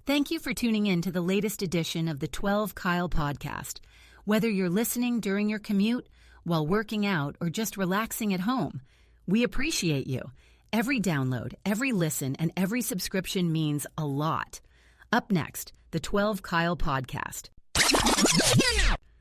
Thank you for tuning in to the latest edition of the 12 Kyle podcast. Whether you're listening during your commute, while working out, or just relaxing at home, we appreciate you. Every download, every listen, and every subscription means a lot. Up next, the 12 Kyle podcast.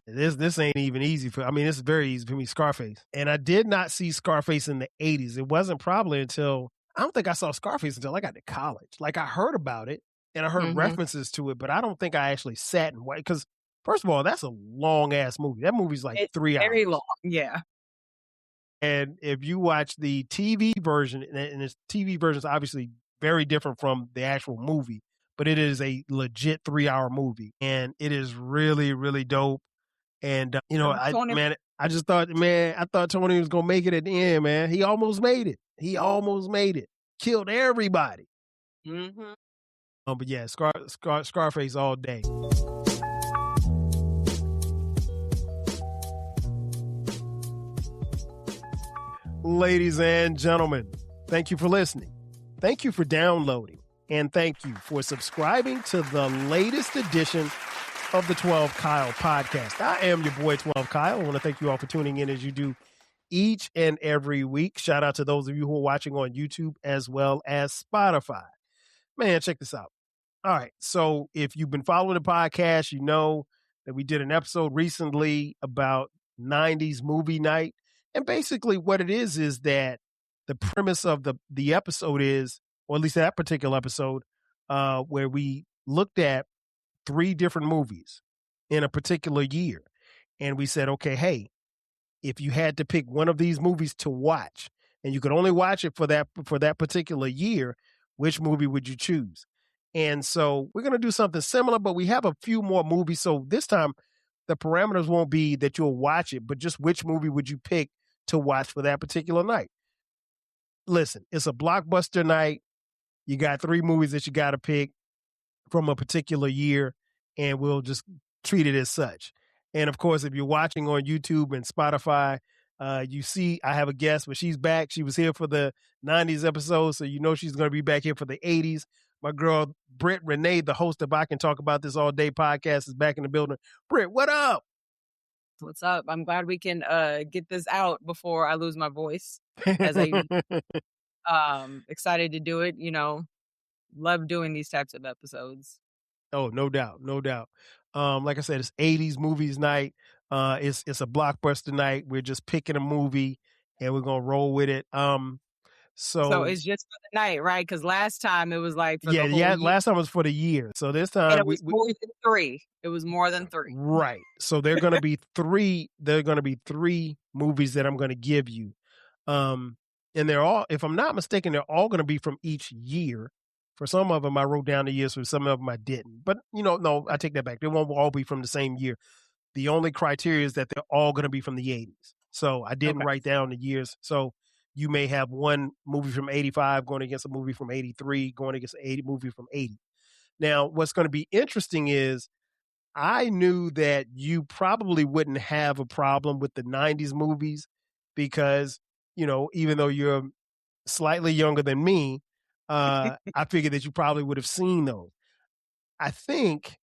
This ain't even easy it's very easy for me, Scarface. And I did not see Scarface in the 80s. It wasn't probably until, I don't think I saw Scarface until I got to college. Like, I heard about it and I heard references to it, but I don't think I actually sat and watched, because first of all, that's a long ass movie. That movie's like 3 hours. Very long, yeah. And if you watch the TV version, and this TV version is obviously very different from the actual movie, but it is a legit 3-hour movie, and it is really, really dope. And I just thought, I thought Tony was gonna make it at the end, man. He almost made it. Killed everybody. Mm-hmm. But yeah, Scarface all day. Ladies and gentlemen, thank you for listening. Thank you for downloading. And thank you for subscribing to the latest edition of the 12 Kyle podcast. I am your boy 12 Kyle. I want to thank you all for tuning in as you do each and every week. Shout out to those of you who are watching on YouTube as well as Spotify. Man, check this out. All right. So if you've been following the podcast, you know that we did an episode recently about 90s movie night. And basically what it is that the premise of the episode is, or at least that particular episode, where we looked at 3 different movies in a particular year. And we said, okay, hey, if you had to pick one of these movies to watch and you could only watch it for that particular year, which movie would you choose? And so we're going to do something similar, but we have a few more movies. So this time the parameters won't be that you'll watch it, but just which movie would you pick to watch for that particular night. Listen, it's a blockbuster night. You got 3 movies that you got to pick from a particular year, and we'll just treat it as such. And of course, if you're watching on YouTube and Spotify, you see I have a guest, but she's back. She was here for the 90s episode, so you know she's going to be back here for the 80s. My girl, Britt Renee, the host of I Can Talk About This All Day podcast, is back in the building. Britt, what up? What's up? I'm glad we can get this out before I lose my voice. As I excited to do it, love doing these types of episodes. Oh, no doubt. Like I said, it's 80s movies night. It's a blockbuster night. We're just picking a movie and we're gonna roll with it. So it's just for the night, right? Because last time it was like for the whole year. Last time was for the year. So this time and it was more than 3. It was more than 3. Right. So they're gonna be 3. There are gonna be 3 movies that I'm gonna give you. And they're all, if I'm not mistaken, they're all gonna be from each year. For some of them, I wrote down the years. For some of them, I didn't. But, no, I take that back. They won't all be from the same year. The only criteria is that they're all going to be from the 80s. So I didn't write down the years. So you may have one movie from 85 going against a movie from 83, going against a movie from 80. Now, what's going to be interesting is I knew that you probably wouldn't have a problem with the 90s movies because, even though you're slightly younger than me, I figured that you probably would have seen those. I think,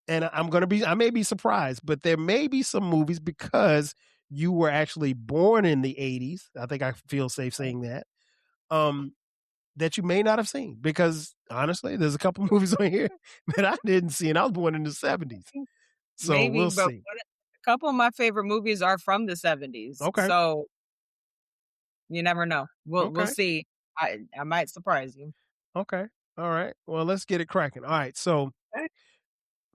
and I may be surprised, but there may be some movies because you were actually born in the 80s. I think I feel safe saying that, that you may not have seen because honestly, there's a couple movies on here that I didn't see and I was born in the 70s. So maybe, we'll but see. A couple of my favorite movies are from the 70s. Okay. So you never know. We'll see. I might surprise you. Okay. All right. Well, let's get it cracking. All right. So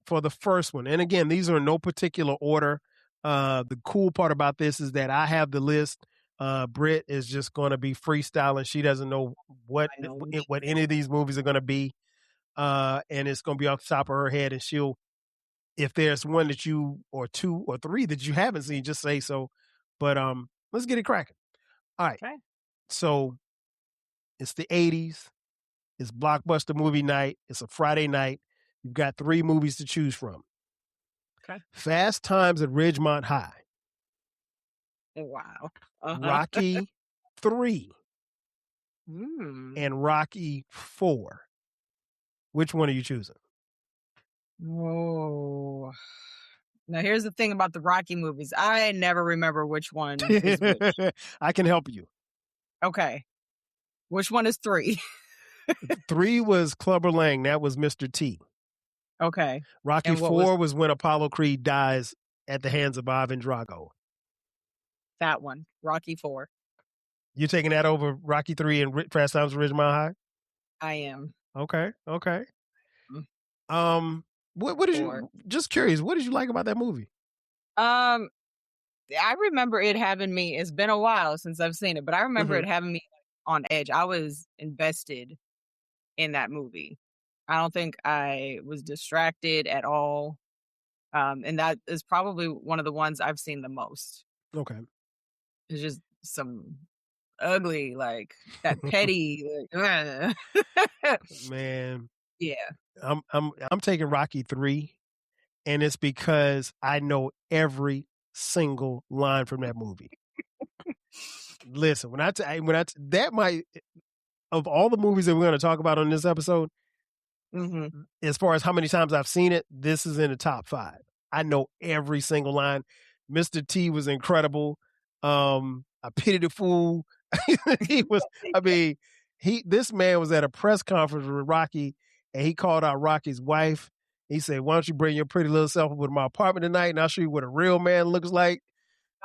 for the first one, and again, these are in no particular order. The cool part about this is that I have the list. Britt is just going to be freestyling. She doesn't know what any of these movies are going to be. And it's going to be off the top of her head. And if there's one that you, or 2 or 3 that you haven't seen, just say so. But let's get it cracking. All right. Okay. So it's the 80s. It's blockbuster movie night. It's a Friday night. You've got 3 movies to choose from. Okay. Fast Times at Ridgemont High. Wow. Rocky 3. Mm. And Rocky 4. Which one are you choosing? Oh. Now, here's the thing about the Rocky movies. I never remember which one is which. I can help you. Okay. Which one is 3? 3 was Clubber Lang. That was Mr. T. Okay. Rocky And what 4 was was when Apollo Creed dies at the hands of Ivan Drago. that one? Rocky 4. You taking that over Rocky 3 and Fast Times at Ridgemont High? I am. Okay. Mm. What did 4. you, just curious, what did you like about that movie? I remember it having me, it's been a while since I've seen it, but I remember it having me on edge. I was invested in that movie. I don't think I was distracted at all. And that is probably one of the ones I've seen the most. Okay. It's just some ugly, like that petty, like, Man, yeah. I'm taking Rocky 3, and it's because I know every single line from that movie. Listen, that might, of all the movies that we're going to talk about on this episode, as far as how many times I've seen it, this is in the top 5. I know every single line. Mr. T was incredible. I pity the fool. He was, I mean, this man was at a press conference with Rocky, and he called out Rocky's wife. He said, "Why don't you bring your pretty little self up to my apartment tonight, and I'll show you what a real man looks like."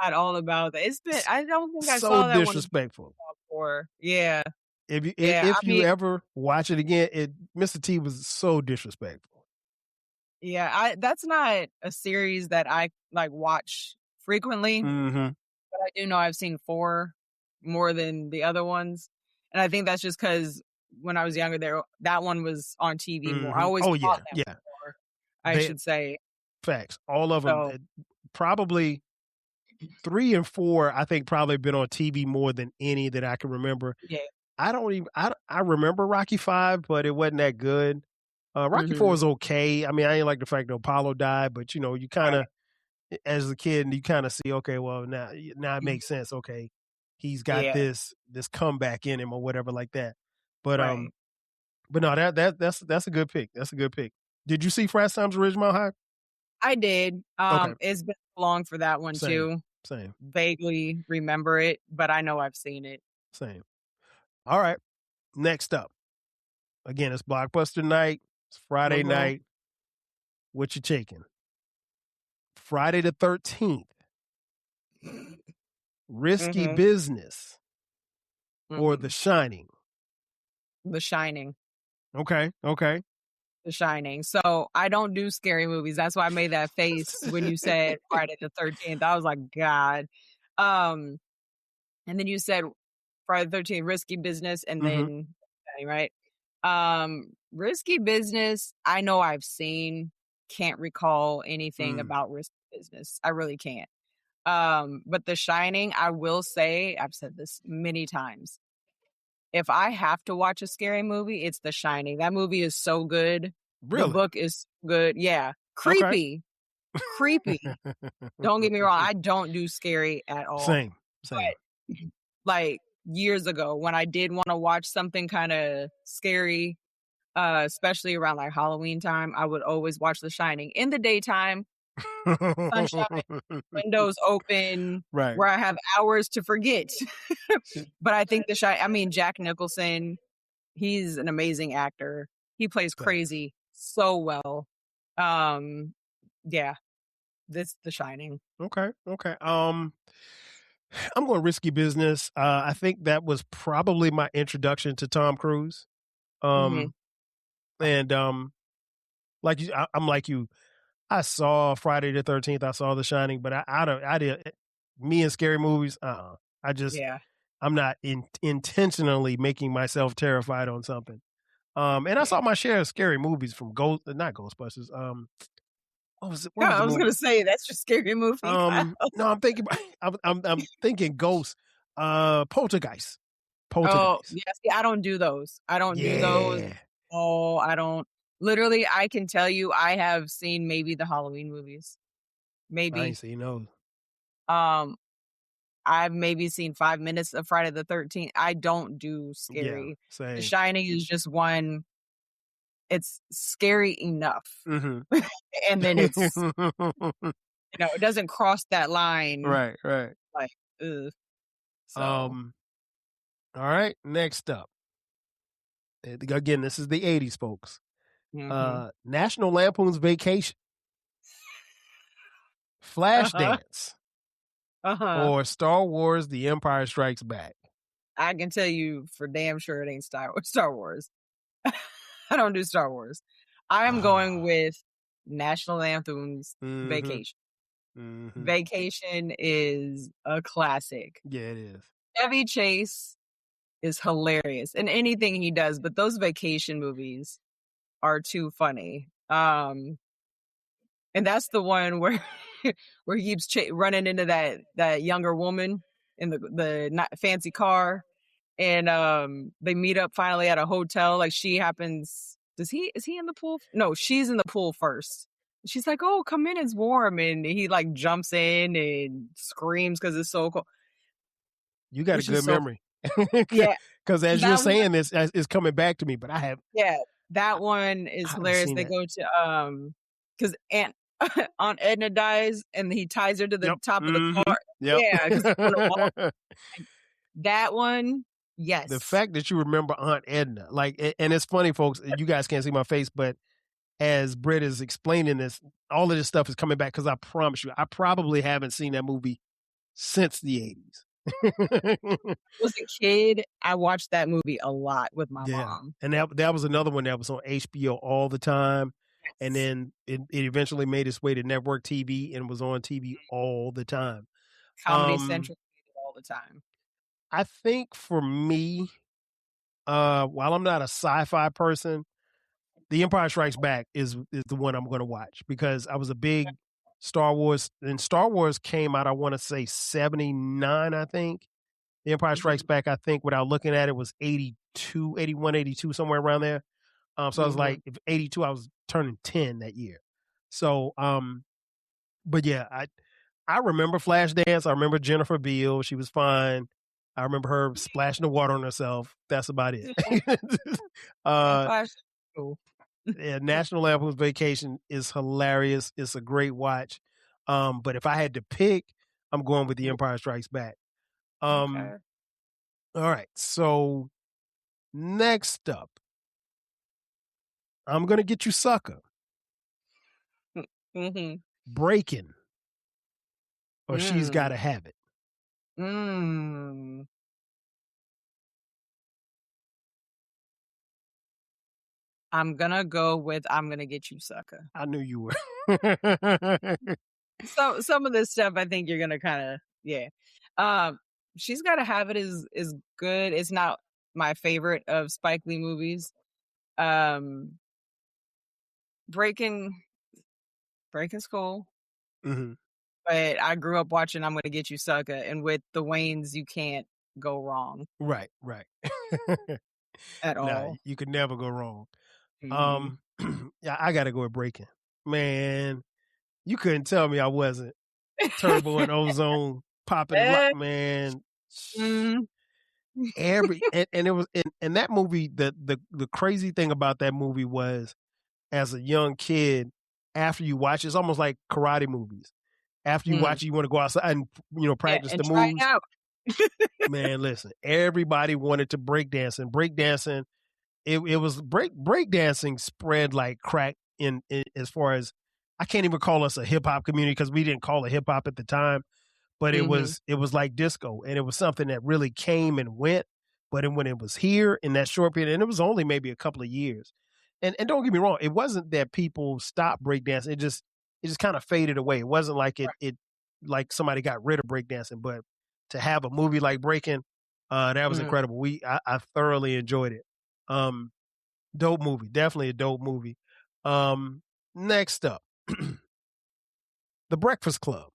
Not all about that. It's been, I don't think I So saw that disrespectful. one before. Yeah. If you ever watch it again, Mr. T was so disrespectful. Yeah, that's not a series that I like watch frequently, but I do know I've seen 4 more than the other ones, and I think that's just because when I was younger, that one was on TV more. I always thought that more, I should say. Facts. All of them. Probably 3 and 4, I think, probably been on TV more than any that I can remember. Yeah. I remember Rocky 5, but it wasn't that good. Rocky 4 was okay. I mean, I didn't like the fact that Apollo died, but you kind of, as a kid, you kind of see, okay, well, now it makes sense. Okay, he's got this comeback in him or whatever like that. But no, that's a good pick. That's a good pick. Did you see Fast Times at Ridgemont High? I did. Okay. It's been long for that one too. Same. Vaguely remember it, but I know I've seen it. Same. All right. Next up. Again, it's Blockbuster night. It's Friday night. What you taking? Friday the 13th. Risky Business. Or The Shining. The Shining. Okay. The Shining. So I don't do scary movies. That's why I made that face when you said Friday the 13th. I was like, God. And then you said Friday the 13th, Risky Business, and then right. Risky Business, I know I've seen, can't recall anything about Risky Business. I really can't. But The Shining, I will say, I've said this many times. If I have to watch a scary movie, it's The Shining. That movie is so good. Really? The book is good. Yeah. Creepy. Okay. Creepy. Don't get me wrong. I don't do scary at all. Same. But, like years ago, when I did want to watch something kind of scary, especially around like Halloween time, I would always watch The Shining in the daytime. Sunshine, windows open, where I have hours to forget. But I think Jack Nicholson, he's an amazing actor. He plays crazy so well. Yeah, this The Shining. Okay. I'm going Risky Business. I think that was probably my introduction to Tom Cruise. And like you, I'm like you. I saw Friday the 13th. I saw The Shining, but I did me and scary movies. I'm not intentionally making myself terrified on something. And I saw my share of scary movies from not Ghostbusters. What was it? I was going to say that's your scary movie. No, I'm thinking. I'm thinking Ghost. Poltergeist. Oh, yeah. See, I don't do those. I don't do those. Oh, I don't. Literally, I can tell you I have seen maybe the Halloween movies. Maybe. I ain't seen those. I've maybe seen 5 minutes of Friday the 13th. I don't do scary. Yeah, The Shining is just one. it's scary enough. Mm-hmm. And then it's, it doesn't cross that line. Right. Like, ugh. So. All right. Next up. Again, this is the 80s, folks. Mm-hmm. National Lampoon's Vacation. Flashdance. Or Star Wars The Empire Strikes Back. I can tell you for damn sure it ain't Star Wars. I don't do Star Wars. I am going with National Lampoon's Vacation. Mm-hmm. Vacation is a classic. Yeah, it is. Chevy Chase is hilarious in anything he does, but those vacation movies are too funny. And that's the one where where he keeps running into that younger woman in the not fancy car, and they meet up finally at a hotel. Like is he in the pool? No, she's in the pool first. She's like, "Oh, come in, it's warm," and he like jumps in and screams because it's so cold. You got a good memory. Yeah, because as you're saying this, it's coming back to me. But I have. Yeah, that one is hilarious. They go to because Aunt Edna dies and he ties her to the top of the car. Yep. Yeah, that one. Yes. The fact that you remember Aunt Edna, and it's funny, folks. You guys can't see my face, but as Britt is explaining this, all of this stuff is coming back because I promise you, I probably haven't seen that movie since the 80s. Was a kid, I watched that movie a lot with my mom. And that was another one that was on HBO all the time. Yes. And then it eventually made its way to network TV and was on TV all the time. Comedy Central all the time. I think for me, while I'm not a sci-fi person, The Empire Strikes Back is the one I'm going to watch because I was a big Star Wars, and Star Wars came out, I want to say 79, I think. The Empire Strikes Back, I think, without looking at it, was 82, 81, 82, somewhere around there. So I was like, if 82, I was turning 10 that year. So, but yeah, I remember Flashdance. I remember Jennifer Beal. She was fine. I remember her splashing the water on herself. That's about it. Yeah, National Lampoon's Vacation is hilarious. It's a great watch. But if I had to pick, I'm going with The Empire Strikes Back. Okay. All right. So next up, I'm going to get you Sucka. Breaking. Or She's Gotta Have It. I'm gonna go with I'm Gonna Get You Sucka. I knew you were. So some of this stuff I think you're gonna kind of She's Gotta Have It is good. It's not my favorite of Spike Lee movies. Breaking's cool. But I grew up watching I'm Gonna Get You Sucka, and with the Waynes you can't go wrong. Right. At all. No, you could never go wrong. Yeah, I gotta go with Breaking. Man, you couldn't tell me I wasn't. Turbo and Ozone popping lock, man. And it was in that movie, the crazy thing about that movie was, as a young kid, after you watch it's almost like karate movies. After you watch it, you want to go outside and practice the moves. It out. Man, listen, everybody wanted to breakdance, and breakdancing, it was breakdancing spread like crack in as far as, I can't even call us a hip hop community because we didn't call it hip hop at the time, but it was like disco, and it was something that really came and went. But when it was here in that short period, and it was only maybe a couple of years, and don't get me wrong, it wasn't that people stopped breakdancing. It just kind of faded away. It wasn't like it like somebody got rid of breakdancing, but to have a movie like Breaking, that was incredible. I thoroughly enjoyed it. Dope movie, definitely a dope movie. Next up, The Breakfast Club,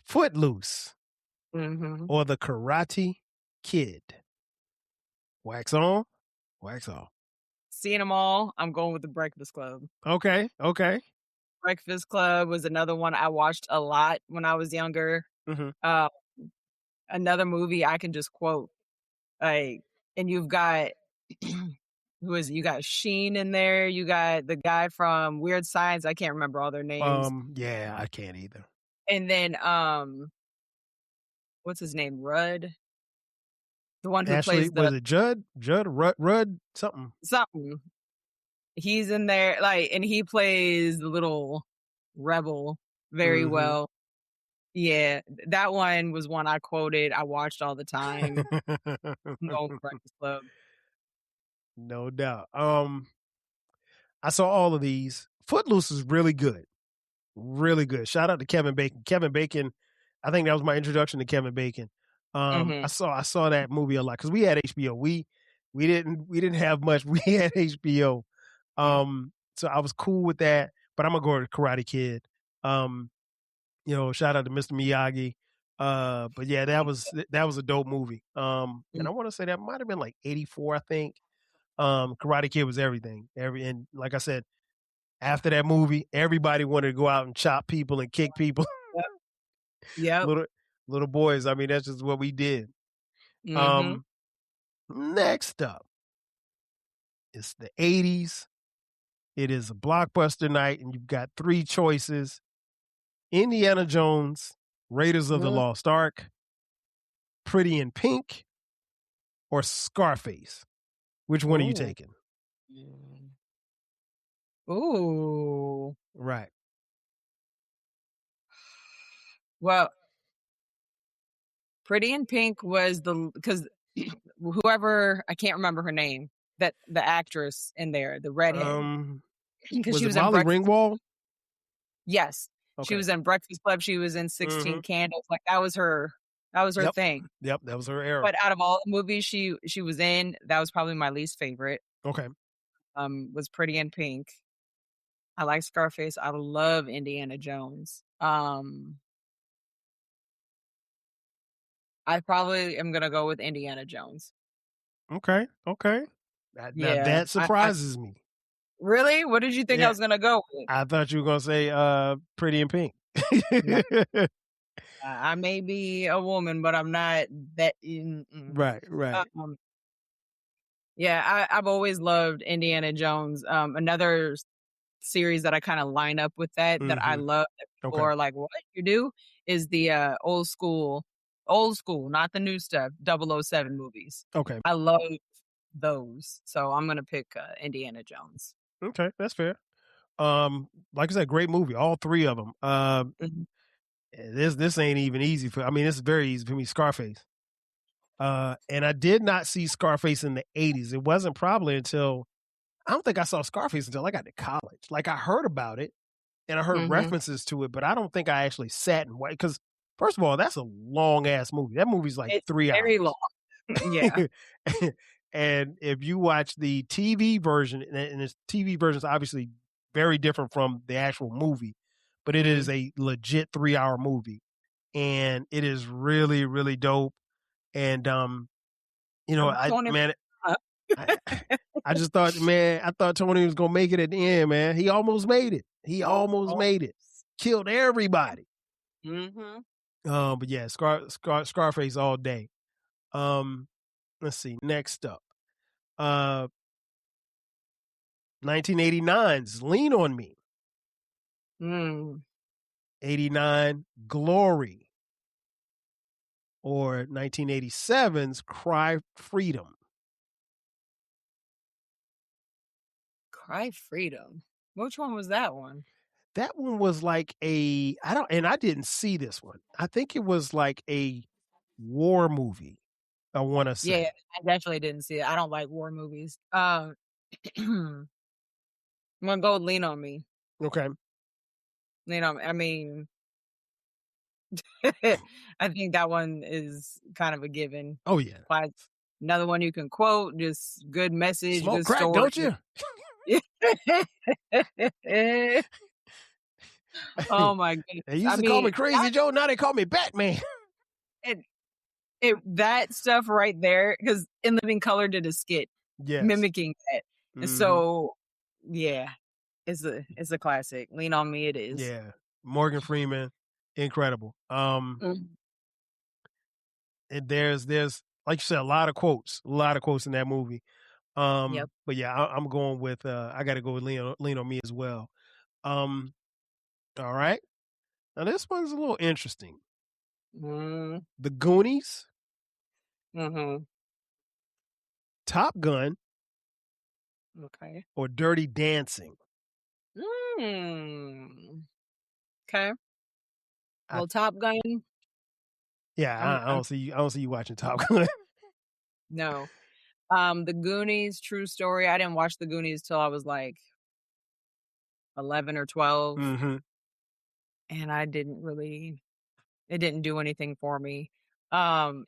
Footloose, or The Karate Kid. Wax on, wax off. Seeing them all, I'm going with The Breakfast Club. Okay. Breakfast Club was another one I watched a lot when I was younger. Another movie I can just quote, and you've got Who is it? You got Sheen in there. You got the guy from Weird Science. I can't remember all their names. Yeah, I can't either. And then what's his name? Rudd. The one who Ashley, plays was it Judd, Rudd, something. He's in there, like, and he plays the little rebel very well. Yeah, that one was one I quoted. I watched all the time. No Breakfast Club. No doubt. I saw all of these. Footloose is really good. Really good. Shout out to Kevin Bacon. Kevin Bacon, I think that was my introduction to Kevin Bacon. I saw that movie a lot because we had HBO. We didn't have much. We had HBO. So I was cool with that. But I'm gonna go to Karate Kid. Shout out to Mr. Miyagi. But yeah, that was a dope movie. And I want to say that might have been like 84, I think. Karate Kid was everything. And like I said, after that movie, everybody wanted to go out and chop people and kick people. Yeah. Little boys. I mean, that's just what we did. Next up, it's the 80s. It is a blockbuster night, and you've got three choices: Indiana Jones, Raiders of the Lost Ark, Pretty in Pink, or Scarface. Which one are you taking? Ooh. Right. Well, Pretty in Pink was because whoever, I can't remember her name, that the actress in there, the redhead. Because she was Molly Ringwald? Yes. Okay. She was in Breakfast Club. She was in 16 Candles. Like that was her thing. Yep, that was her era. But out of all the movies she was in, that was probably my least favorite. Okay. Was Pretty in Pink. I like Scarface. I love Indiana Jones. I probably am gonna go with Indiana Jones. Okay. Now that surprises me. Really? What did you think I was gonna go with? I thought you were gonna say Pretty in Pink. I may be a woman, but I'm not that. Right. I've always loved Indiana Jones. Another series that I kind of line up with that I love that people are like, what you do is the old school, not the new stuff, 007 movies. Okay. I love those. So I'm going to pick Indiana Jones. Okay, that's fair. Like I said, great movie, all three of them. This ain't even easy it's very easy for me, Scarface. And I did not see Scarface in the 80s. It wasn't probably until, I don't think I saw Scarface until I got to college. Like I heard about it and I heard references to it, but I don't think I actually sat and watched, because first of all, that's a long ass movie. That movie's like it's 3 very hours. Long. Yeah. And if you watch the TV version, and the TV version is obviously very different from the actual movie, but it is a legit 3 hour movie, and it is really, really dope. And I just thought, I thought Tony was gonna make it at the end, man. He almost made it. Made it. Killed everybody. But yeah, Scarface all day. Let's see. Next up, 1989's Lean on Me. 89, Glory. Or 1987's Cry Freedom. Cry Freedom. Which one was that one? That one was like I didn't see this one. I think it was like a war movie, I want to say. Yeah, I definitely didn't see it. I don't like war movies. I'm going to go with Lean on Me. Okay. Lean on Me. I mean, I think that one is kind of a given. Oh, yeah. Another one you can quote, just good message, Smoke good crack, story. don't you? Oh my goodness. They used to call me Crazy Joe, now they call me Batman. That stuff right there, because In Living Color did a skit mimicking that. So yeah, it's a classic. Lean on Me, it is. Yeah. Morgan Freeman, incredible. And there's like you said, a lot of quotes in that movie. Yep. But yeah, I'm going with I got to go with Lean on Me as well. All right. Now this one's a little interesting. Mm, The Goonies, mm-hmm. Top Gun, Okay. or Dirty Dancing. Mm. Okay. I Well, Top Gun. Yeah, I'm I don't see you watching Top Gun. no. The Goonies, true story. I didn't watch the Goonies till I was like 11 or 12, Mm-hmm. and it didn't do anything for me. Um,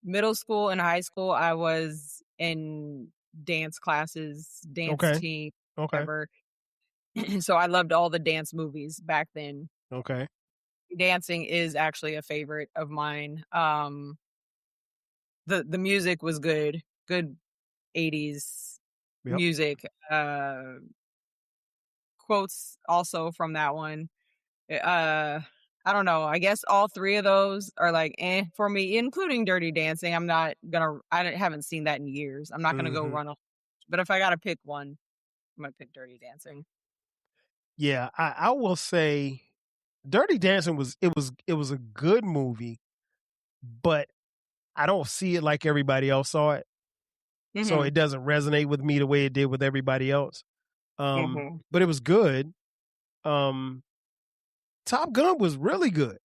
Middle school and high school, I was in dance classes, dance Okay. team, Okay. whatever. So I loved all the dance movies back then. Okay. Dancing is actually a favorite of mine. The music was good 80s Yep. music. Quotes also from that one. I don't know. I guess all three of those are like for me, including Dirty Dancing. Haven't seen that in years. I'm not gonna go Mm-hmm. run a. But if I gotta pick one, I'm gonna pick Dirty Dancing. Yeah, I will say Dirty Dancing was a good movie, but I don't see it like everybody else saw it. So Mm-hmm. it doesn't resonate with me the way it did with everybody else. Mm-hmm. But it was good. Um, Top Gun was really good,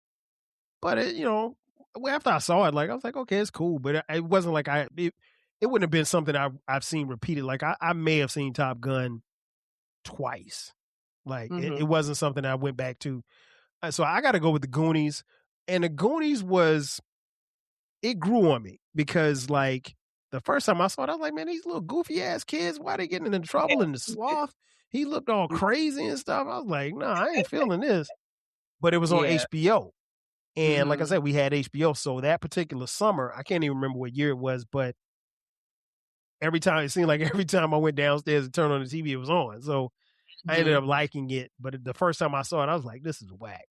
but after I saw it, like I was like, okay, it's cool, but it wasn't like it wouldn't have been something I've seen repeated. Like I may have seen Top Gun twice. Like it Mm-hmm. wasn't something I went back to. So I got to go with the Goonies, and the Goonies it grew on me because like the first time I saw it, I was like, man, these little goofy ass kids, why they getting into trouble in the sloth? He looked all crazy and stuff. I was like, no, I ain't feeling this. But it was on Yeah. HBO. And like I Mm-hmm. said, we had HBO. So that particular summer, I can't even remember what year it was, but it seemed like every time I went downstairs and turned on the TV, it was on. So I ended Mm-hmm. up liking it. But the first time I saw it, I was like, this is whack.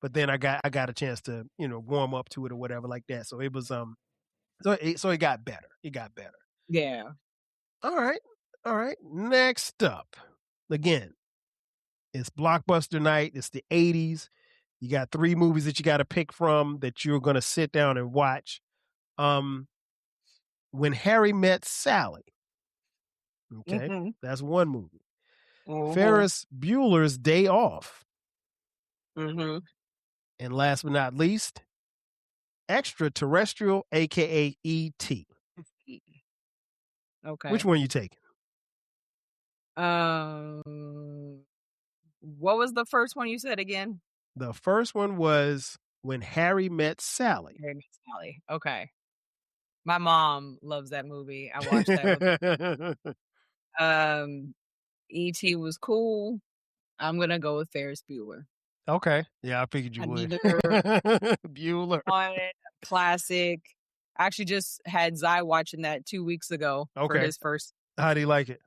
But then I got a chance to, warm up to it or whatever like that. So it was so it got better. It got better. Yeah. All right. All right. Next up. Again, it's Blockbuster night. It's the 80s. You got 3 movies that you got to pick from that you're going to sit down and watch. When Harry Met Sally. Okay. Mm-hmm. That's one movie. Mm-hmm. Ferris Bueller's Day Off. Mm-hmm. And last but not least, Extraterrestrial, aka E.T. Okay. Which one you taking? What was the first one you said again? The first one was When Harry Met Sally. Harry Met Sally. Okay. My mom loves that movie. I watched that with E.T. was cool. I'm gonna go with Ferris Bueller. Okay. Yeah, I figured you would. Another Bueller. fun classic. I actually just had Zai watching that 2 weeks ago for Okay. his first. How do you like it?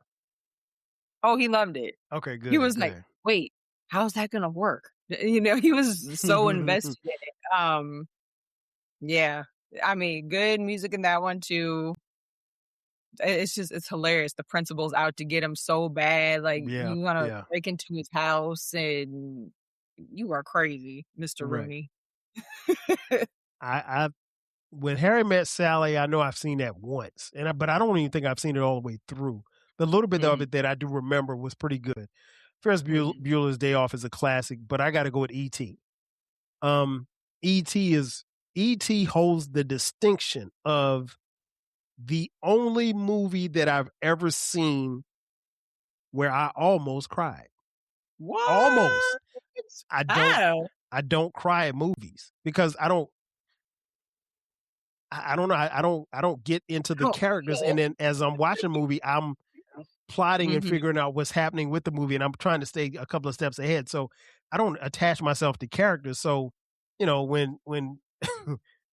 Oh, he loved it. Okay, good. He was like, good. "Wait, how's that gonna work?" He was so invested in it. Yeah. I mean, good music in that one too. It's hilarious. The principal's out to get him so bad. Like Yeah. you want to Yeah. break into his house, and you are crazy, Mr. Right. Rooney. I when Harry Met Sally, I know I've seen that once, but I don't even think I've seen it all the way through. The little bit of it that I do remember was pretty good. Ferris Bueller's Day Off is a classic, but I got to go with E.T. E.T. holds the distinction of the only movie that I've ever seen where I almost cried. What? Almost. How? I don't cry at movies because I don't know. I don't get into the characters. And then as I'm watching a movie, I'm plotting and figuring out what's happening with the movie. And I'm trying to stay a couple of steps ahead. So I don't attach myself to characters. So, when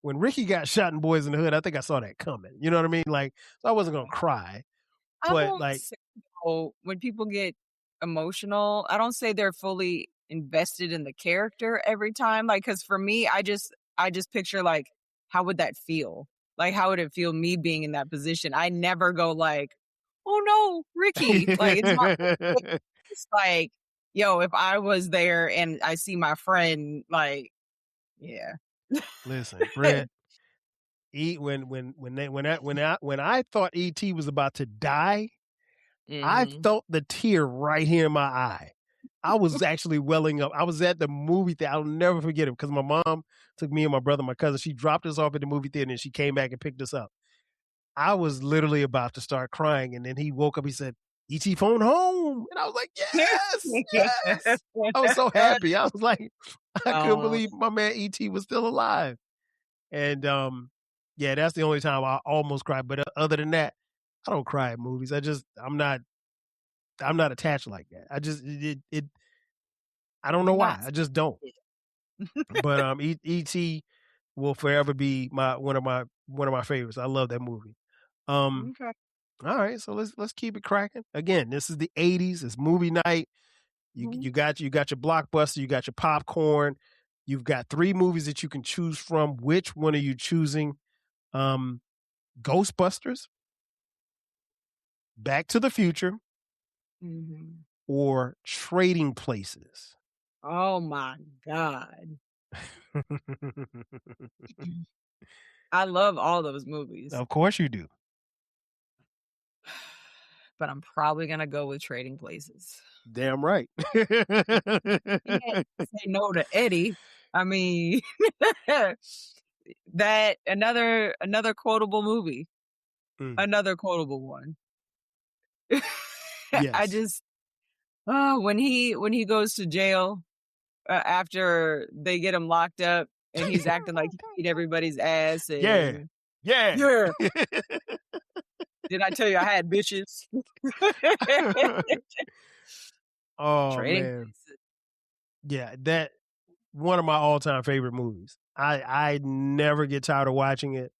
when Ricky got shot in Boys in the Hood, I think I saw that coming. You know what I mean? Like, so I wasn't going to cry. I But won't like, say, when people get emotional, I don't say they're fully invested in the character every time. Like, because for me, I just picture like, how would that feel? like, how would it feel me being in that position? I never go like, oh no, Ricky. Like, it's not, it's like, yo, if I was there and I see my friend, like, yeah. Listen, Britt, when I thought E.T. was about to die, I Mhm. felt the tear right here in my eye. I was actually welling up. I was at the movie theater. I'll never forget it because my mom took me and my brother, my cousin. She dropped us off at the movie theater and she came back and picked us up. I was literally about to start crying, and then he woke up. He said, "E.T. phone home," and I was like, "Yes, yes!" I was so happy. I was like, I couldn't Oh, believe my man E.T. was still alive. And yeah, that's the only time I almost cried. But other than that, I don't cry at movies. I'm not attached like that. I don't know why. not I just don't. But E.T. will forever be one of my favorites. I love that movie. okay. All right, so let's keep it cracking. Again, this is the 80s. It's movie night. You got your Blockbuster, you got your popcorn. You've got 3 movies that you can choose from. Which one are you choosing? Ghostbusters, Back to the Future, Mhm. or Trading Places? Oh my God. I love all those movies, Of course you do. but I'm probably gonna go with Trading Places. Damn right. Can't say no to Eddie. I mean, that another quotable movie, Mm, another quotable one. I yes. just when he goes to jail after they get him locked up and he's acting like he beat everybody's ass Yeah. and Yeah. yeah, did I tell you I had bitches? Oh Trading man. Places. Yeah, that one of my all-time favorite movies. I never get tired of watching it.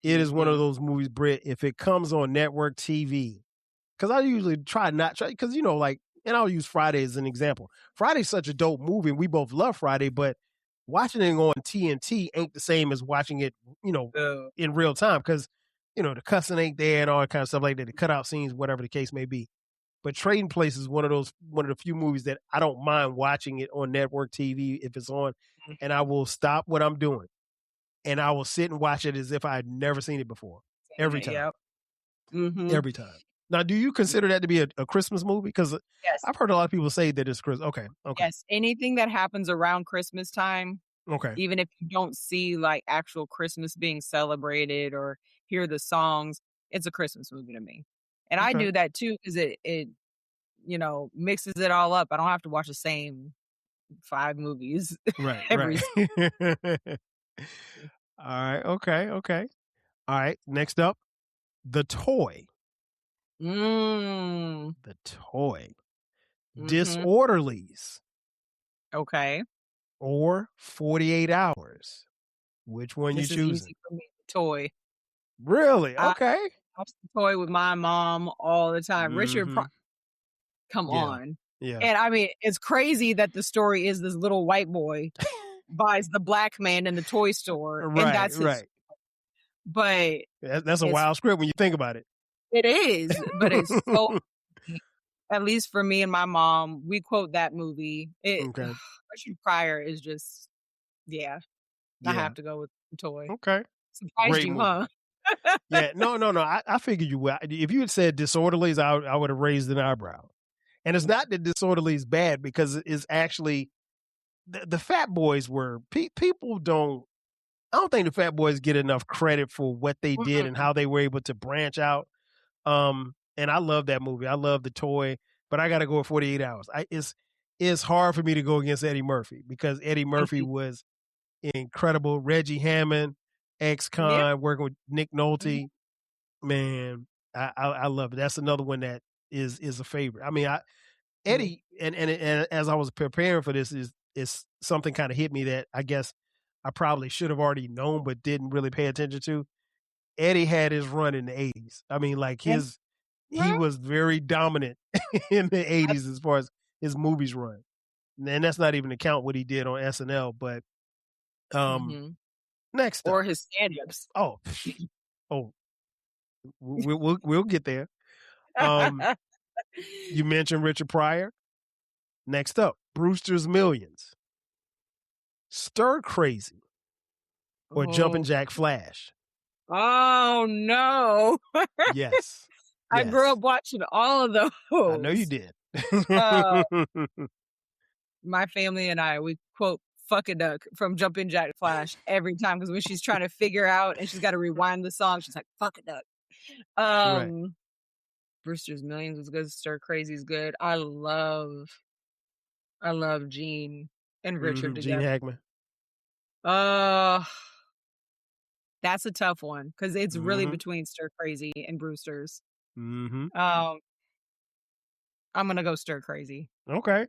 It is one of Mhm. those movies, Britt, if it comes on network TV, because I usually because like, and I'll use Friday as an example. Friday's such a dope movie, and we both love Friday, but watching it on TNT ain't the same as watching it, Uh, in real time because, the cussing ain't there and all that kind of stuff like that, the cutout scenes, whatever the case may be. But Trading Place is one of the few movies that I don't mind watching it on network TV if it's on, and I will stop what I'm doing and I will sit and watch it as if I had never seen it before. Seen Every it, time. yep. Mhm. Every time. Now, do you consider that to be a Christmas movie? Because Yes. I've heard a lot of people say that it's Christmas. Okay. Okay. Yes, anything that happens around Christmas time, Okay. even if you don't see, like, actual Christmas being celebrated or hear the songs, it's a Christmas movie to me. And I Okay. do that too because it mixes it all up. I don't have to watch the same 5 movies Right. every Right. All right. Okay. Okay. All right. Next up, The Toy. Mm. The Toy. Mhm. Disorderlies Okay. or 48 Hours. Which one you This is choosing? easy for me, The Toy. Really? I Okay. watch The Toy with my mom all the time. Mm-hmm. Come Yeah. on. Yeah. And I mean, it's crazy that the story is this little white boy buys the black man in the toy store, and Right. that's his. Right. But That's a it's wild script when you think about it. it is, but it's so. At least for me and my mom, we quote that movie. Okay. Richard Pryor is just, yeah. I Yeah. have to go with The Toy. Okay. Surprised Great you, movie. huh? Yeah. No. I figured you would. If you had said Disorderlies, I would have raised an eyebrow. And it's not that Disorderly is bad because it's actually the Fat Boys were people don't. I don't think the Fat Boys get enough credit for what they did and Mm-mm. how they were able to branch out. And I love that movie. I love The Toy, but I got to go with 48 Hours. It's hard for me to go against Eddie Murphy because Eddie Murphy Mhm. was incredible. Reggie Hammond, Yeah. ex-con, working with Nick Mhm. Nolte. Man, I love it. That's another one that is a favorite. I mean, Eddie, and as I was preparing for this, is something kind of hit me that I guess I probably should have already known, but didn't really pay attention to. Eddie had his run in the 80s. I mean, like Yeah. he was very dominant in the 80s as far as his movies run. And that's not even to count what he did on SNL, but um Mhm. Next or up. his stand-ups. Oh, we'll get there. You mentioned Richard Pryor. Next up, Brewster's Millions, Stir Crazy, or Jumpin' Oh, Jack Flash. oh no! Yes, I grew yes. up watching all of I know you those. did. My family and I, we quote "fuck a duck" from Jumpin' Jack Flash every time, because when she's trying to figure out and she's got to rewind the song, she's like "fuck a duck." Right. Brewster's Millions was good. Stir Crazy is good. I love Gene and Richard Gene together. Hackman. That's a tough one because it's really Mhm. between Stir Crazy and Brewster's. Mm-hmm. I'm gonna go Stir Crazy. Okay.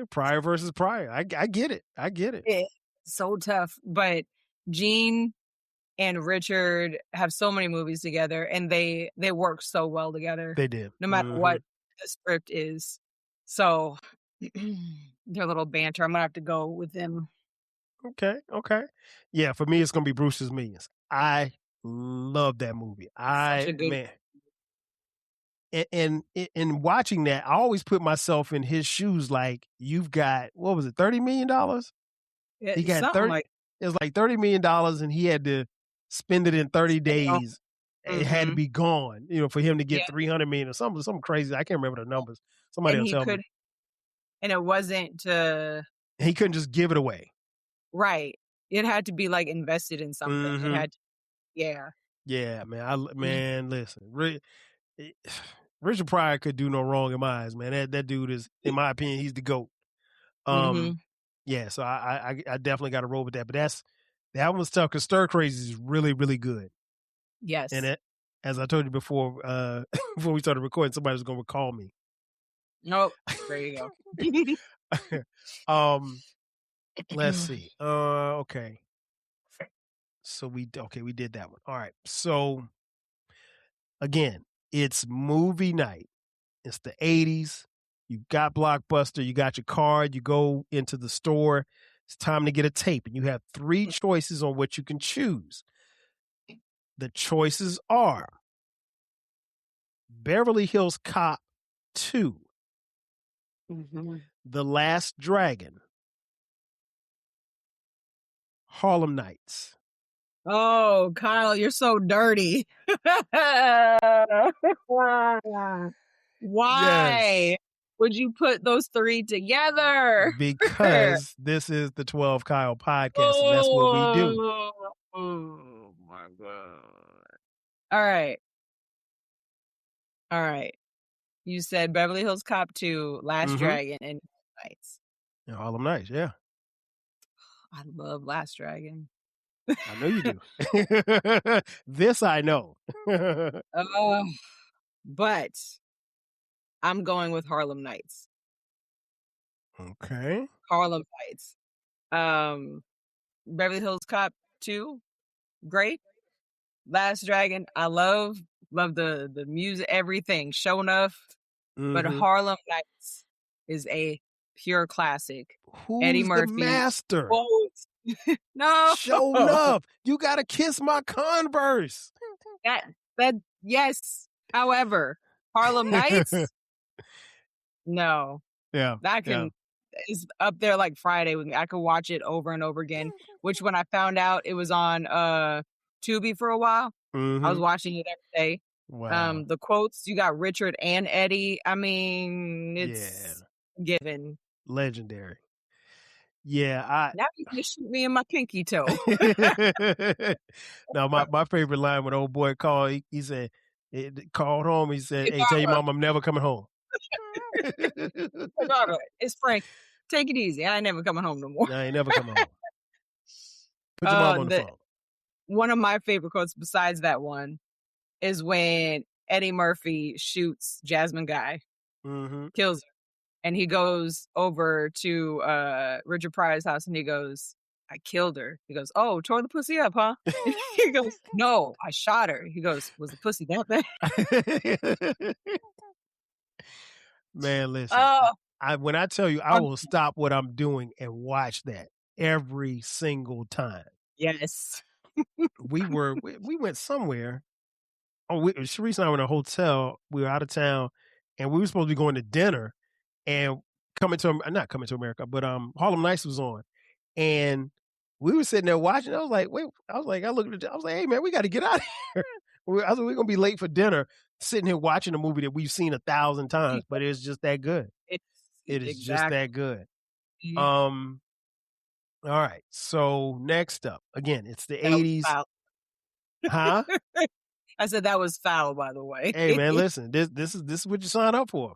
Pryor versus Pryor. I get it. I get it. It's so tough, but Gene and Richard have so many movies together, and they work so well together. They did. No matter what the script is. So their little banter, I'm gonna have to go with them. Okay. Yeah, for me, it's gonna be Brewster's Millions. I love that movie. Such a good Man. And in watching that, I always put myself in his shoes. Like, you've got, what was it, $30 million? He got something 30. like It was like $30 million, and he had to spend it in 30 days. It had to be gone, for him to get 300 million or something crazy. I can't remember the numbers. Somebody will tell me. And it wasn't he couldn't just give it away. Right. It had to be like invested in something. It had to, yeah. Yeah, man. Listen, Richard Pryor could do no wrong in my eyes, man. That dude is, in my opinion, he's the GOAT. Yeah, so I definitely got to roll with that. But that was tough because Stir Crazy is really, really good. Yes. And as I told you before, before we started recording, somebody was going to call me. Nope. There you go. Let's see. Okay. So we did that one. All right. So again, it's movie night. It's the 80s. You got Blockbuster. You got your card. You go into the store. It's time to get a tape. And you have 3 choices on what you can choose. The choices are Beverly Hills Cop 2, The Last Dragon, Harlem Nights. Oh, Kyle, you're so dirty. Why would you put those 3 together? Because this is the 12 Kyle podcast, and that's what we do. Oh my God. All right. You said Beverly Hills Cop 2, Last Dragon, and Nights. And Harlem Nights, yeah. I love Last Dragon. I know you do. This I know. But I'm going with Harlem Nights. Okay. Harlem Nights. Beverly Hills Cop 2, great. Last Dragon, I love the music, everything, show enough. But Harlem Nights is a pure classic. Who's Eddie Murphy, the master? No, show enough. You gotta kiss my Converse. That yes. However, Harlem Nights, no. Yeah, that is up there like Friday with me. I could watch it over and over again. Which, when I found out it was on Tubi for a while, I was watching it every day. Wow. The quotes, you got Richard and Eddie. I mean, it's given. Legendary. Yeah, now you can shoot me in my pinky toe. Now, my favorite line when old boy called, he said, called home. He said, "Hey, tell your mom I'm never coming home." It's Frank. Take it easy. I ain't never coming home no more. I ain't never coming home. Put your mom on the phone. One of my favorite quotes besides that one is when Eddie Murphy shoots Jasmine Guy, kills her, and he goes over to Richard Pryor's house and he goes, "I killed her." He goes, "Oh, tore the pussy up, huh?" He goes, "No, I shot her." He goes, "Was the pussy that bad?" Man, listen. When I tell you, I will stop what I'm doing and watch that every single time. Yes. we went somewhere. Oh, Sharice and I were in a hotel. We were out of town, and we were supposed to be going to dinner, and not coming to America, but Harlem Nights was on, and we were sitting there watching. I was like, wait, I looked at I was like, hey man, we got to get out of here. I was like, we're gonna be late for dinner, sitting here watching a movie that we've seen 1,000 times, but it's just that good. It is just that good. All right. So next up, again, it's the 80s. Huh? I said that was foul, by the way. Hey man, listen, this is what you sign up for.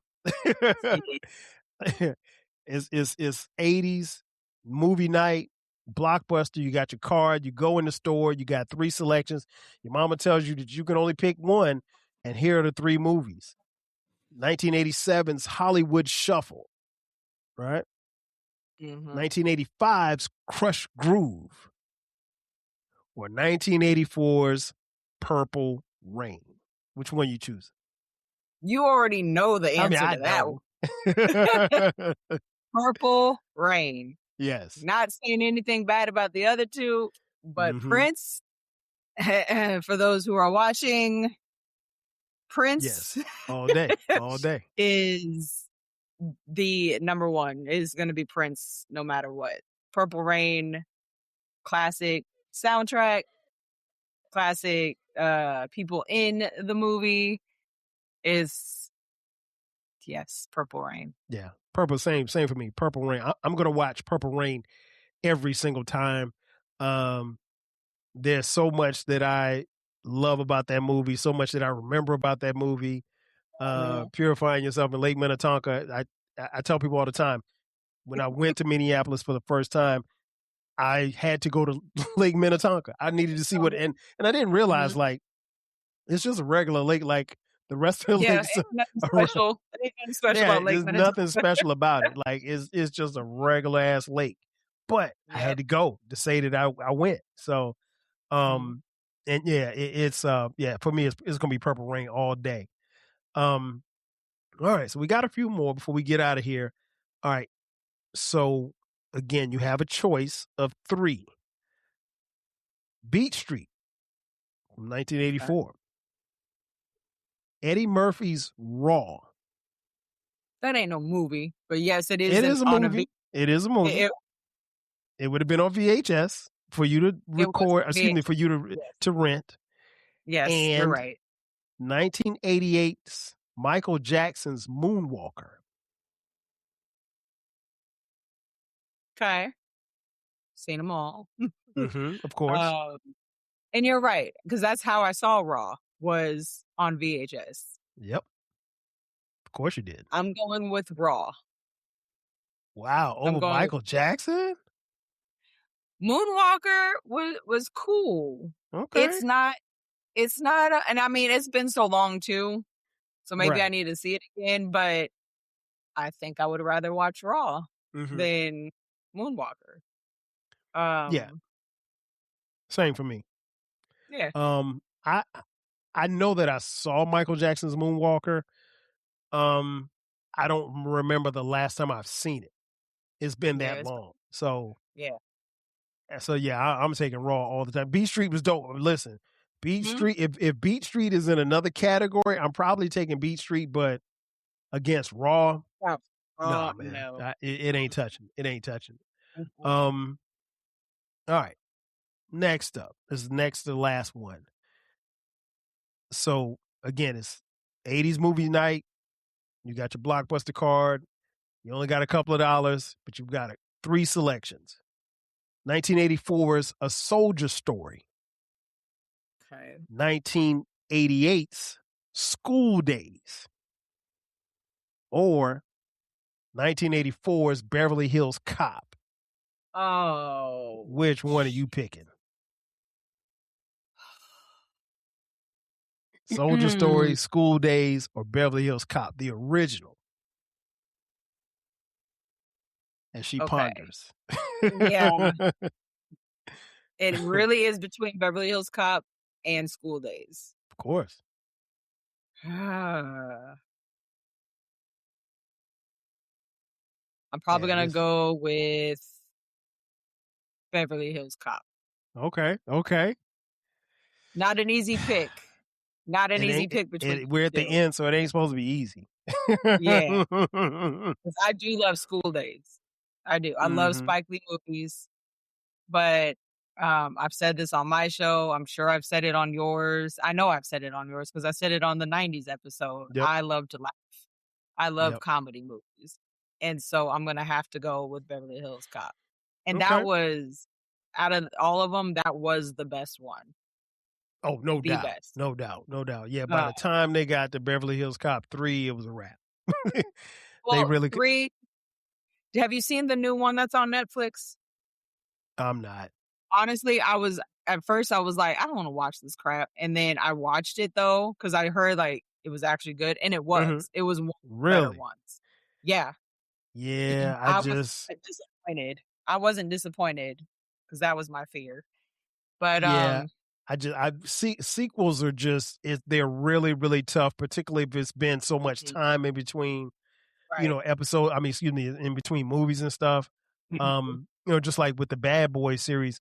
It's 80s movie night, Blockbuster. You got your card, you go in the store, you got 3 selections. Your mama tells you that you can only pick one, and here are the 3 movies. 1987's Hollywood Shuffle, right? 1985's Crush Groove, or 1984's Purple Rain. Which one you choose? You already know the answer to that one. Purple Rain. Yes. Not saying anything bad about the other two, but Prince, for those who are watching, Prince, yes, all day, is the number one. Is going to be Prince no matter what. Purple Rain, classic soundtrack, classic people in the movie is, yes, Purple Rain. Yeah, Purple, same for me. Purple Rain. I'm going to watch Purple Rain every single time. There's so much that I love about that movie, so much that I remember about that movie. Purifying Yourself in Lake Minnetonka. I tell people all the time, when I went to Minneapolis for the first time, I had to go to Lake Minnetonka. I needed to see and I didn't realize like it's just a regular lake like the rest of the lakes. Nothing special. Anything special about Lake Minnetonka. There's nothing special about it. Like it's just a regular ass lake. But I had to go to say that I went. So and it's for me it's gonna be Purple Rain all day. All right, so we got a few more before we get out of here. All right. So again, you have a choice of 3. Beat Street from 1984. Eddie Murphy's Raw. That ain't no movie, but yes, it is. It is a movie. It is a movie. It would have been on VHS for you to record. Excuse me, for you to rent. Yes, and you're right. 1988's Michael Jackson's Moonwalker. Okay, seen them all. Of course. And you're right, because that's how I saw Raw, was on VHS. Yep. Of course you did. I'm going with Raw. Wow, over Michael Jackson? Moonwalker was cool. Okay. It's not, and I mean, it's been so long too, so maybe I need to see it again, but I think I would rather watch Raw than Moonwalker. Yeah. Same for me. Yeah. I know that I saw Michael Jackson's Moonwalker. I don't remember the last time I've seen it. It's been that long. So I'm taking Raw all the time. Beat Street was dope. Listen, Beat Street. If Beat Street is in another category, I'm probably taking Beat Street. But against Raw, no, man, no. It ain't touching. It ain't touching. All right. Next up, this is next to the last one. So again, it's 80s movie night. You got your Blockbuster card. You only got a couple of dollars, but you've got 3 selections. 1984's A Soldier Story. Okay. 1988's School Days. Or 1984's Beverly Hills Cop. Oh. Which one are you picking? Soldier Story, School Days, or Beverly Hills Cop, the original? And she ponders. Yeah. It really is between Beverly Hills Cop and School Days. Of course. I'm probably going to go with Beverly Hills Cop. Okay. Not an easy pick. Not an It easy ain't. pick between We're at the the two. end, so it ain't supposed to be easy. Yeah. 'Cause I do love School Days. I do. I love Mhm. Spike Lee movies, but I've said this on my show. I'm sure I've said it on yours. I know I've said it on yours because I said it on the 90s episode. Yep. I love to laugh. I love Yep. comedy movies. And so I'm going to have to go with Beverly Hills Cop. And Okay. that was, out of all of them, that was the best one. Oh, no The doubt. best. No doubt. No doubt. Yeah, by the time they got to Beverly Hills Cop 3, it was a wrap. They Well, really 3, have you seen the new one that's on Netflix? I'm not. Honestly, at first I was like, I don't want to watch this crap. And then I watched it though, because I heard like it was actually good. And it was. Mhm. It was one of the better Really? ones. Yeah. Yeah, I I was just disappointed. I wasn't disappointed because that was my fear. But yeah, I see sequels are they're really, really tough, particularly if it's been so much Mhm. time in between, Right. excuse me, in between movies and stuff. Mhm. Just like with the Bad Boys series,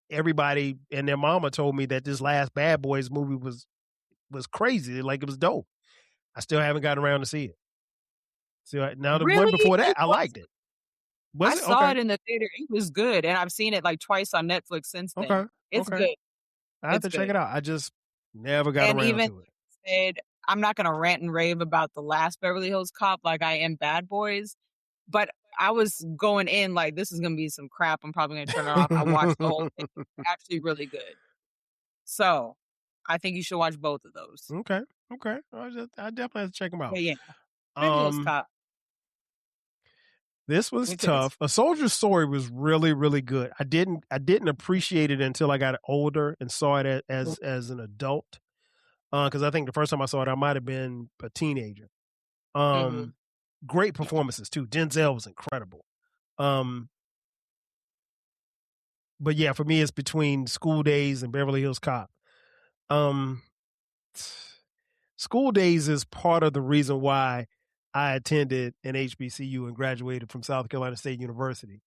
everybody and their mama told me that this last Bad Boys movie was crazy, like it was dope. I still haven't gotten around to see it. So now the one Really? before that, It I was. liked it. I Was it? saw Okay. it in the theater. It was good. And I've seen it like twice on Netflix since Okay. then. It's Okay. good. I have It's to check good. it out. I just never got And around even to it. said, I'm not gonna rant and rave about the last Beverly Hills Cop like I am Bad Boys, but I was going in like this is gonna be some crap. I'm probably gonna turn it off. I watched the whole thing. It's actually really good. So I think you should watch both of those. Okay. Okay. I definitely have to check them Yeah, out. yeah. Beverly Hills Um, Cop. this was Because tough. A Soldier's Story was really, really good. I didn't appreciate it until I got older and saw it as an adult. Because I think the first time I saw it, I might have been a teenager. mm-hmm. Great performances too. Denzel was incredible. Um, but yeah, for me, it's between School Days and Beverly Hills Cop. Um, School Days is part of the reason why I attended an HBCU and graduated from South Carolina State University.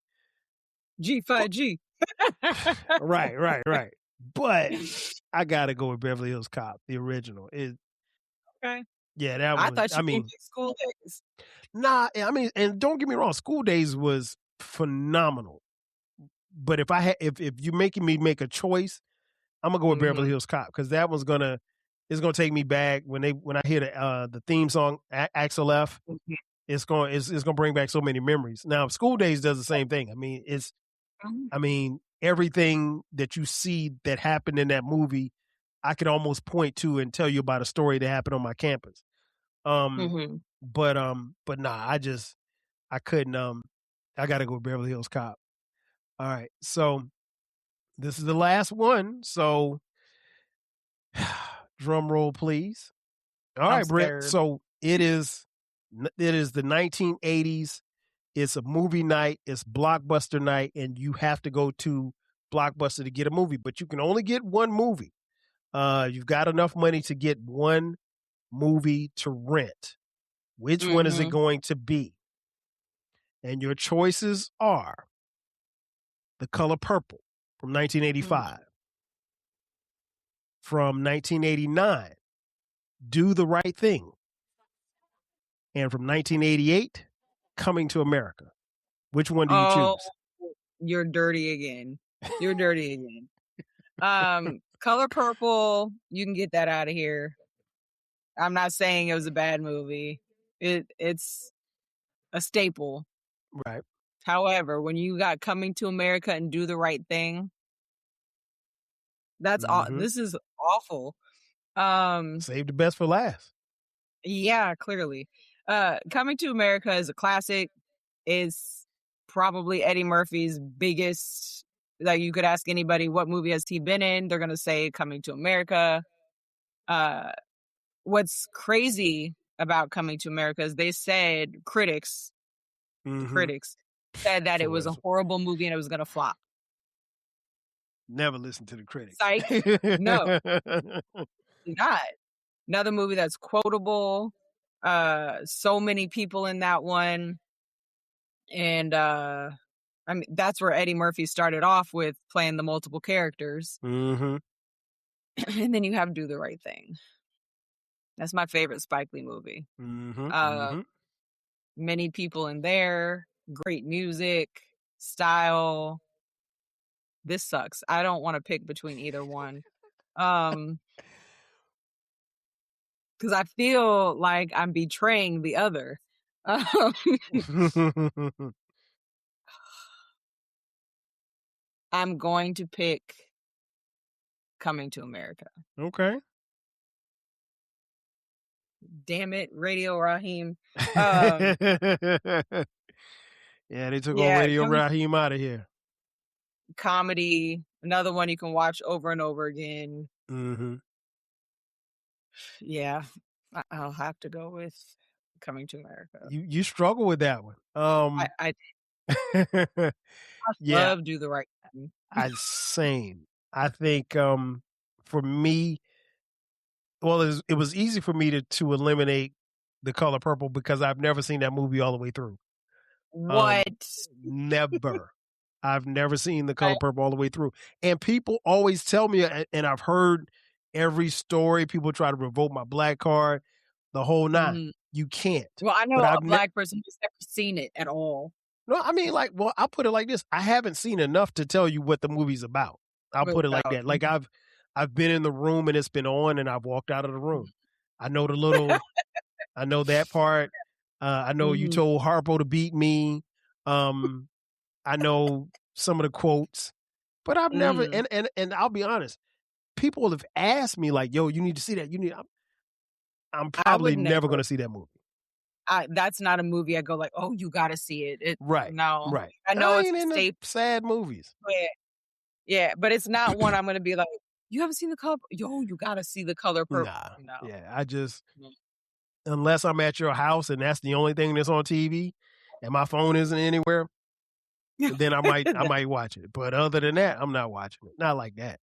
G5G. Right, right, right. But I gotta go with Beverly Hills Cop, the original. Okay. Yeah, that I was. thought I you mean, picked School Days. nah. I mean, and don't get me wrong, School Days was phenomenal. But if you're making me make a choice, I'm gonna go with Beverly Mm-hmm. Hills Cop because that one's it's gonna take me back when I hear the theme song Axel F. Mm-hmm. It's gonna bring back so many memories. Now, School Days does the same thing. I mean, everything that you see that happened in that movie, I could almost point to and tell you about a story that happened on my campus. Mm-hmm. But nah, I couldn't. I got to go with Beverly Hills Cop. All right, so this is the last one. So, drum roll, please. All I'm right, Britt. scared. So it is the 1980s. It's a movie night. It's Blockbuster night, and you have to go to Blockbuster to get a movie. But you can only get one movie. You've got enough money to get one movie to rent. Which one is it Mm-hmm. going to be? And your choices are The Color Purple from 1985. From 1989, Do the Right Thing. And from 1988, Coming to America. Which one do you Oh, choose? you're dirty again. You're dirty again. Color Purple, you can get that out of here. I'm not saying it was a bad movie. It's a staple. Right. However, when you got Coming to America and Do the Right Thing, Mm-hmm. this is awful. Save the best for last. Yeah, clearly. Coming to America is a classic. It's probably Eddie Murphy's biggest. Like you could ask anybody what movie has he been in, they're gonna say Coming to America. What's crazy about Coming to America is they said critics said that it was a horrible movie and it was gonna flop. Never listen to the critics. Psych. No, not. Another movie that's quotable. So many people in that one. And I mean that's where Eddie Murphy started off with playing the multiple characters. Mm-hmm. And then you have Do the Right Thing. That's my favorite Spike Lee movie. Many people in there, great music, style. This sucks. I don't want to pick between either one. Because I feel like I'm betraying the other. I'm going to pick Coming to America. Okay. Damn it, Radio Raheem. Yeah, they took old Radio Raheem out of here. Comedy, another one you can watch over and over again. Yeah, I'll have to go with Coming to America. You struggle with that one. I love Do the Right Thing. Same. I think for me, well, it was easy for me to eliminate The Color Purple because I've never seen that movie all the way through. What? Never. I've never seen The Color Purple all the way through. And people always tell me, and I've heard every story, people try to revoke my black card, the whole nine. You can't. Well, I know a black person who's never seen it at all. No, I mean, like, well, I'll put it like this. I haven't seen enough to tell you what the movie's about. I'll put it like that. Like I've been in the room and it's been on and I've walked out of the room. I know I know that part. I know you told Harpo to beat me. I know some of the quotes, but I've never, and I'll be honest, people have asked me like, yo, you need to see that. I'm probably never going to see that movie. That's not a movie I go like, oh, you got to see it. Right. No. Right. I know it's in sad movies. Yeah, but it's not one I'm going to be like, you haven't seen The Color? Yo, you got to see The Color Purple. Nah. No. Yeah, unless I'm at your house and that's the only thing that's on TV and my phone isn't anywhere, then I might watch it. But other than that, I'm not watching it. Not like that.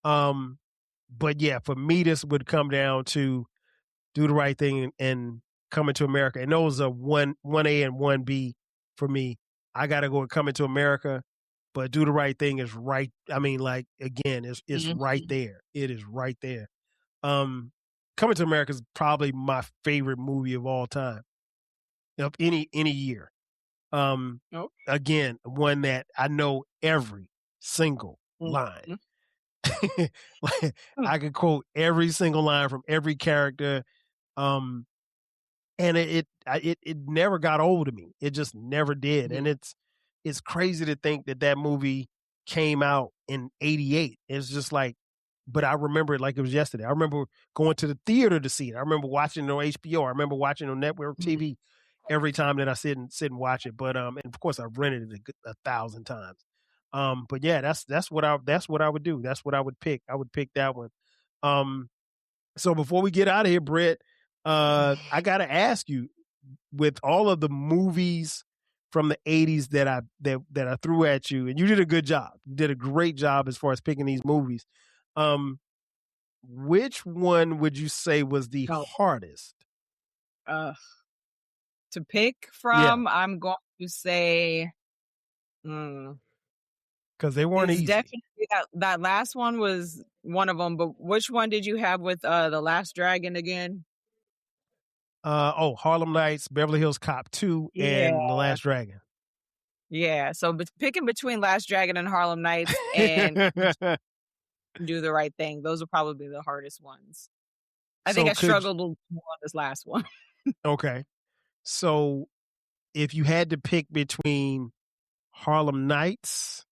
But yeah, for me, this would come down to Do the Right Thing and Coming to America. And those are 1A and 1B for me. I got to go with Coming to America, but Do the Right Thing is right. I mean, like, again, it's right there. It is right there. Coming to America is probably my favorite movie of all time, of any year. Again, one that I know every single line. I could quote every single line from every character. And it never got old to me. It just never did. And it's crazy to think that movie came out in 88. It's just like, but I remember it like it was yesterday. I remember going to the theater to see it. I remember watching it on HBO. I remember watching it on network TV every time that I sit and watch it. But and of course I've rented it 1,000 times. But yeah, that's what I would do. That's what I would pick. I would pick that one. So before we get out of here, Britt, I gotta ask you, with all of the movies from the 80s that I threw at you, and you did a good job. You did a great job as far as picking these movies. Which one would you say was the hardest? To pick from, I'm going to say, because they weren't easy. Definitely that last one was one of them. But which one did you have with The Last Dragon again? Harlem Nights, Beverly Hills Cop 2, and The Last Dragon. Yeah, so picking between Last Dragon and Harlem Nights and Do the Right Thing, those are probably the hardest ones. I think I struggled more on this last one. Okay. So if you had to pick between Harlem Nights,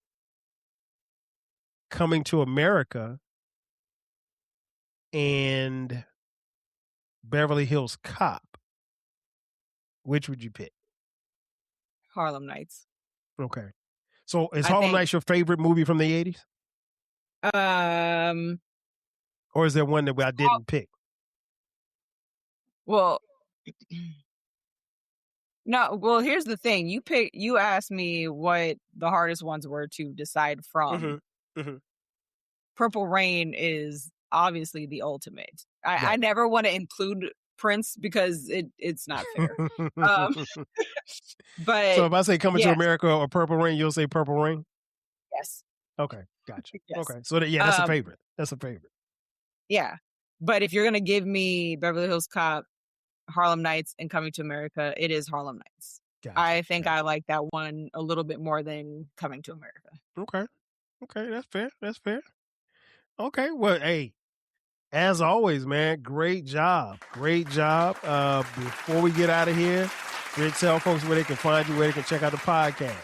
Coming to America, and Beverly Hills Cop, which would you pick? Harlem Nights. Okay. So is Harlem Nights your favorite movie from the 80s? Or is there one that I didn't pick? Well, no. Well, here's the thing. You asked me what the hardest ones were to decide from. Purple Rain is obviously the ultimate. I never want to include Prince because it's not fair. But so if I say Coming to America or Purple Rain, you'll say Purple Rain? Yes. Okay, gotcha. Yes. Okay, so that's a favorite. That's a favorite. Yeah. But if you're going to give me Beverly Hills Cop, Harlem Nights, and Coming to America, it is Harlem Nights. Gotcha, I think gotcha. I like that one a little bit more than Coming to America. Okay. Okay, that's fair. That's fair. Okay, well, hey, as always, man, great job. Great job. Before we get out of here, tell folks where they can find you, where they can check out the podcast.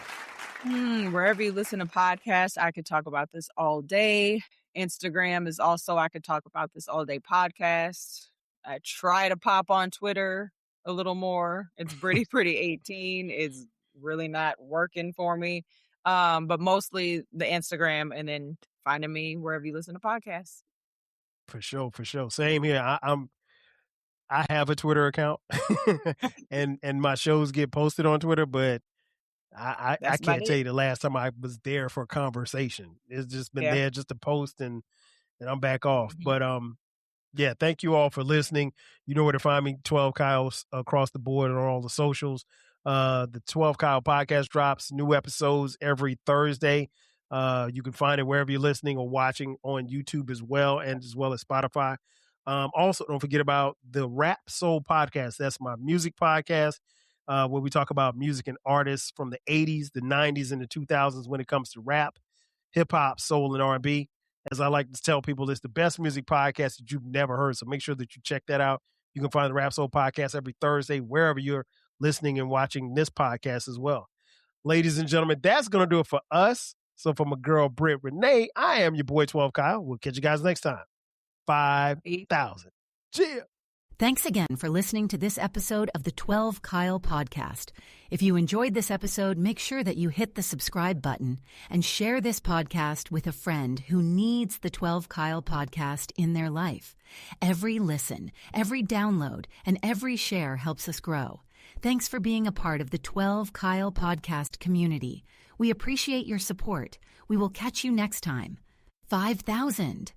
Wherever you listen to podcasts, I could talk about this all day. Instagram is also I could talk about this all day podcast. I try to pop on Twitter a little more. It's pretty 18. It's really not working for me. But mostly the Instagram, and then finding me wherever you listen to podcasts. For sure, for sure. Same here. I have a Twitter account and my shows get posted on Twitter, but I can't tell you the last time I was there for a conversation. It's just been there just to post and I'm back off. But yeah, thank you all for listening. You know where to find me, 12 Kyles across the board on all the socials. The 12 Kyle podcast drops new episodes every Thursday. You can find it wherever you're listening or watching on YouTube as well as Spotify. Also, don't forget about the Rap Soul podcast. That's my music podcast where we talk about music and artists from the 80s, the 90s, and the 2000s when it comes to rap, hip-hop, soul, and R&B. As I like to tell people, it's the best music podcast that you've never heard, so make sure that you check that out. You can find the Rap Soul podcast every Thursday wherever you're listening and watching this podcast as well. Ladies and gentlemen, that's going to do it for us. So for my girl, Britt Renee, I am your boy, 12 Kyle. We'll catch you guys next time. 5,000. Cheers. Thanks again for listening to this episode of the 12 Kyle podcast. If you enjoyed this episode, make sure that you hit the subscribe button and share this podcast with a friend who needs the 12 Kyle podcast in their life. Every listen, every download, and every share helps us grow. Thanks for being a part of the 12 Kyle podcast community. We appreciate your support. We will catch you next time. 5,000.